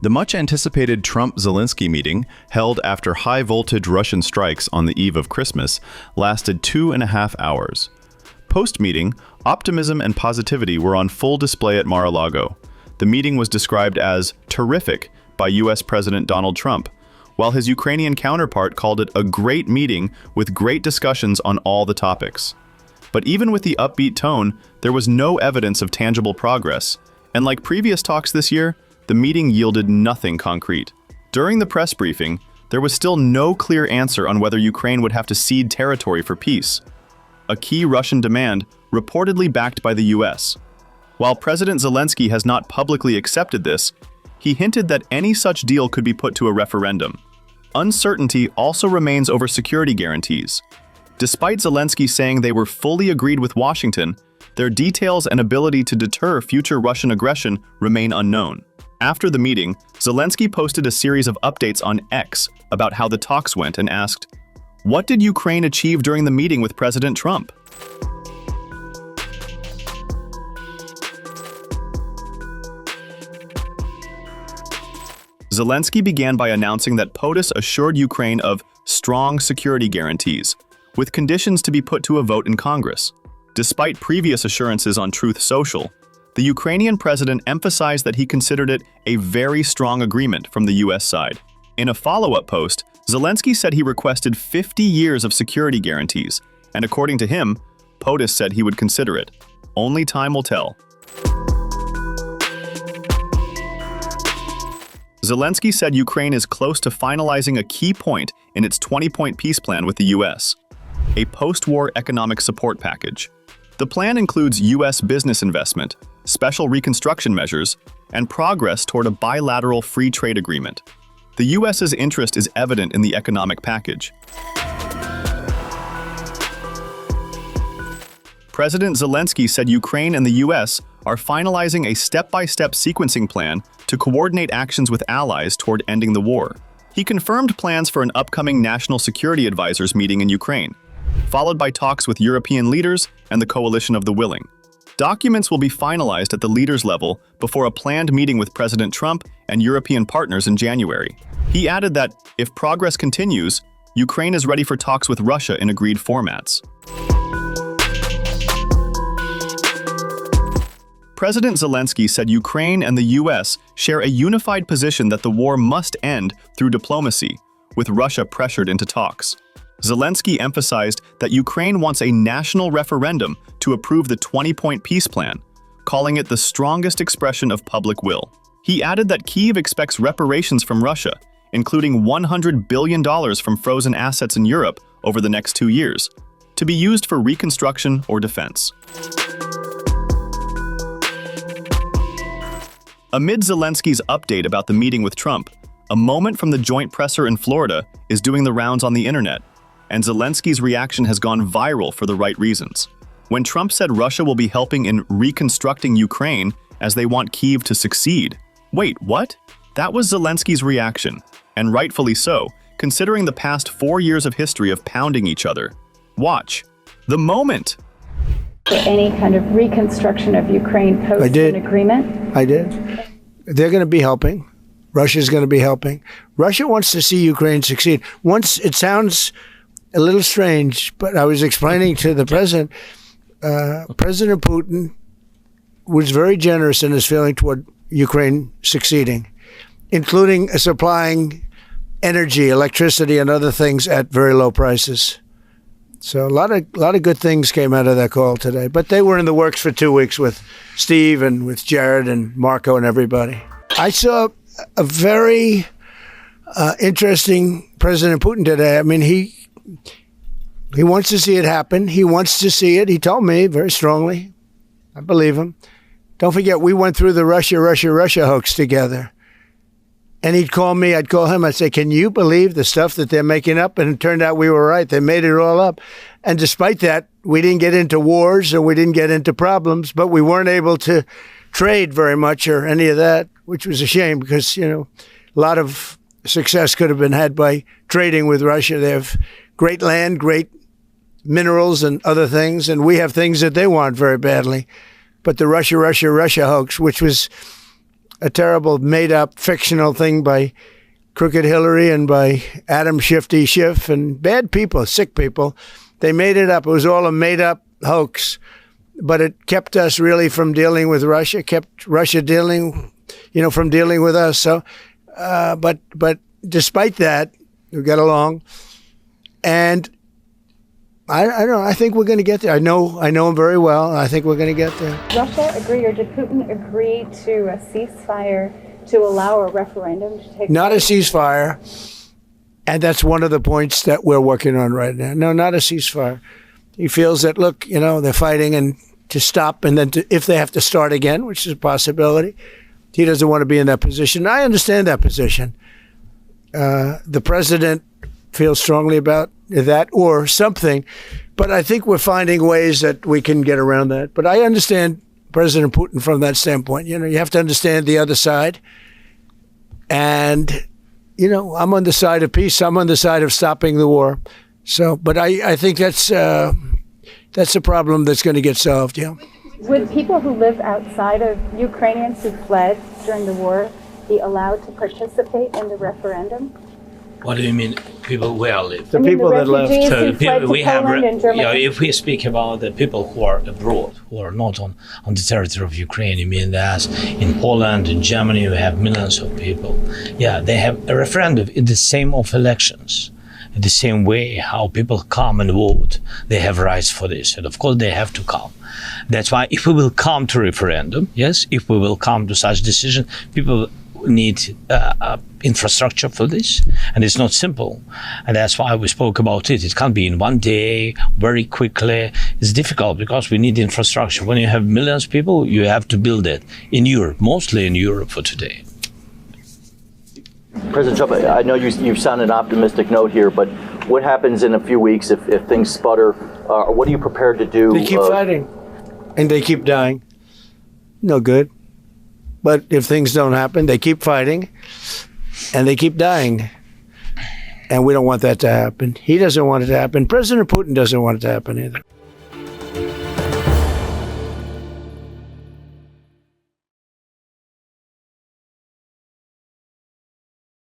The much-anticipated Trump-Zelenskyy meeting, held after high-voltage Russian strikes on the eve of Christmas, lasted 2.5 hours. Post-meeting, optimism and positivity were on full display at Mar-a-Lago. The meeting was described as terrific by U.S. President Donald Trump, while his Ukrainian counterpart called it a great meeting with great discussions on all the topics. But even with the upbeat tone, there was no evidence of tangible progress, and like previous talks this year, the meeting yielded nothing concrete. During the press briefing, there was still no clear answer on whether Ukraine would have to cede territory for peace, a key Russian demand reportedly backed by the US. While President Zelenskyy has not publicly accepted this, he hinted that any such deal could be put to a referendum. Uncertainty also remains over security guarantees. Despite Zelenskyy saying they were fully agreed with Washington, their details and ability to deter future Russian aggression remain unknown. After the meeting, Zelenskyy posted a series of updates on X about how the talks went and asked, "What did Ukraine achieve during the meeting with President Trump?" Zelenskyy began by announcing that POTUS assured Ukraine of strong security guarantees, with conditions to be put to a vote in Congress. Despite previous assurances on Truth Social, the Ukrainian president emphasized that he considered it a very strong agreement from the US side. In a follow-up post, Zelenskyy said he requested 50 years of security guarantees, and according to him, POTUS said he would consider it. Only time will tell. Zelenskyy said Ukraine is close to finalizing a key point in its 20-point peace plan with the US, a post-war economic support package. The plan includes US business investment, special reconstruction measures, and progress toward a bilateral free trade agreement. The US's interest is evident in the economic package. President Zelenskyy said Ukraine and the US are finalizing a step-by-step sequencing plan to coordinate actions with allies toward ending the war. He confirmed plans for an upcoming National Security Advisors meeting in Ukraine, followed by talks with European leaders and the Coalition of the Willing. Documents will be finalized at the leaders' level before a planned meeting with President Trump and European partners in January. He added that, if progress continues, Ukraine is ready for talks with Russia in agreed formats. President Zelenskyy said Ukraine and the US share a unified position that the war must end through diplomacy, with Russia pressured into talks. Zelenskyy emphasized that Ukraine wants a national referendum to approve the 20-point peace plan, calling it the strongest expression of public will. He added that Kyiv expects reparations from Russia, including $100 billion from frozen assets in Europe over the next 2 years, to be used for reconstruction or defense. Amid Zelenskyy's update about the meeting with Trump, a moment from the joint presser in Florida is doing the rounds on the internet, and Zelenskyy's reaction has gone viral for the right reasons. When Trump said Russia will be helping in reconstructing Ukraine as they want Kyiv to succeed. Wait, what? That was Zelenskyy's reaction, and rightfully so, considering the past 4 years of history of pounding each other. Watch. The moment. For any kind of reconstruction of Ukraine post an agreement? I did. They're going to be helping. Russia's going to be helping. Russia wants to see Ukraine succeed. Once, it sounds a little strange, but I was explaining to the president, President Putin was very generous in his feeling toward Ukraine succeeding, including supplying energy, electricity, and other things at very low prices. So a lot of good things came out of that call today. But they were in the works for 2 weeks with Steve and with Jared and Marco and everybody. I saw a very interesting President Putin today. I mean, he wants to see it happen. He wants to see it. He told me very strongly. I believe him. Don't forget, we went through the Russia hoax together. And he'd call me, I'd call him, I'd say, can you believe the stuff that they're making up? And it turned out we were right. They made it all up. And despite that, we didn't get into wars and we didn't get into problems, but we weren't able to trade very much or any of that, which was a shame because, you know, a lot of success could have been had by trading with Russia. They have great land, great minerals and other things, and we have things that they want very badly. But the Russia hoax, which was a terrible made-up fictional thing by Crooked Hillary and by Adam Shifty Schiff and bad people, sick people. They made it up. It was all a made-up hoax. But it kept us really from dealing with Russia, kept Russia dealing, from dealing with us. So, but despite that, we got along. And I don't know. I think we're going to get there. I know him very well. I think we're going to get there. Russia agree, or did Putin agree to a ceasefire to allow a referendum to take place? Not a ceasefire. And that's one of the points that we're working on right now. No, not a ceasefire. He feels that, look, they're fighting and to stop, and then if they have to start again, which is a possibility, he doesn't want to be in that position. I understand that position. The president feels strongly about that or something, but I think we're finding ways that we can get around that. But I understand President Putin from that standpoint. You have to understand the other side. And, I'm on the side of peace. I'm on the side of stopping the war. So, but I think that's a problem that's going to get solved, yeah. Would people who live outside of Ukrainians who fled during the war be allowed to participate in the referendum? What do you mean, people where live? The people that left. So if we speak about the people who are abroad, who are not on the territory of Ukraine, you mean that in Poland, in Germany, we have millions of people. Yeah, they have a referendum in the same of elections. In the same way how people come and vote, they have rights for this. And of course, they have to come. That's why if we will come to referendum, yes, if we will come to such decision, people need infrastructure for this. And it's not simple. And that's why we spoke about it. It can't be in one day, very quickly. It's difficult because we need infrastructure. When you have millions of people, you have to build it in Europe, mostly in Europe for today. President Trump, I know you sound an optimistic note here, but what happens in a few weeks if things sputter? What are you prepared to do? They keep fighting, and they keep dying. No good. But if things don't happen, they keep fighting, and they keep dying. And we don't want that to happen. He doesn't want it to happen. President Putin doesn't want it to happen either.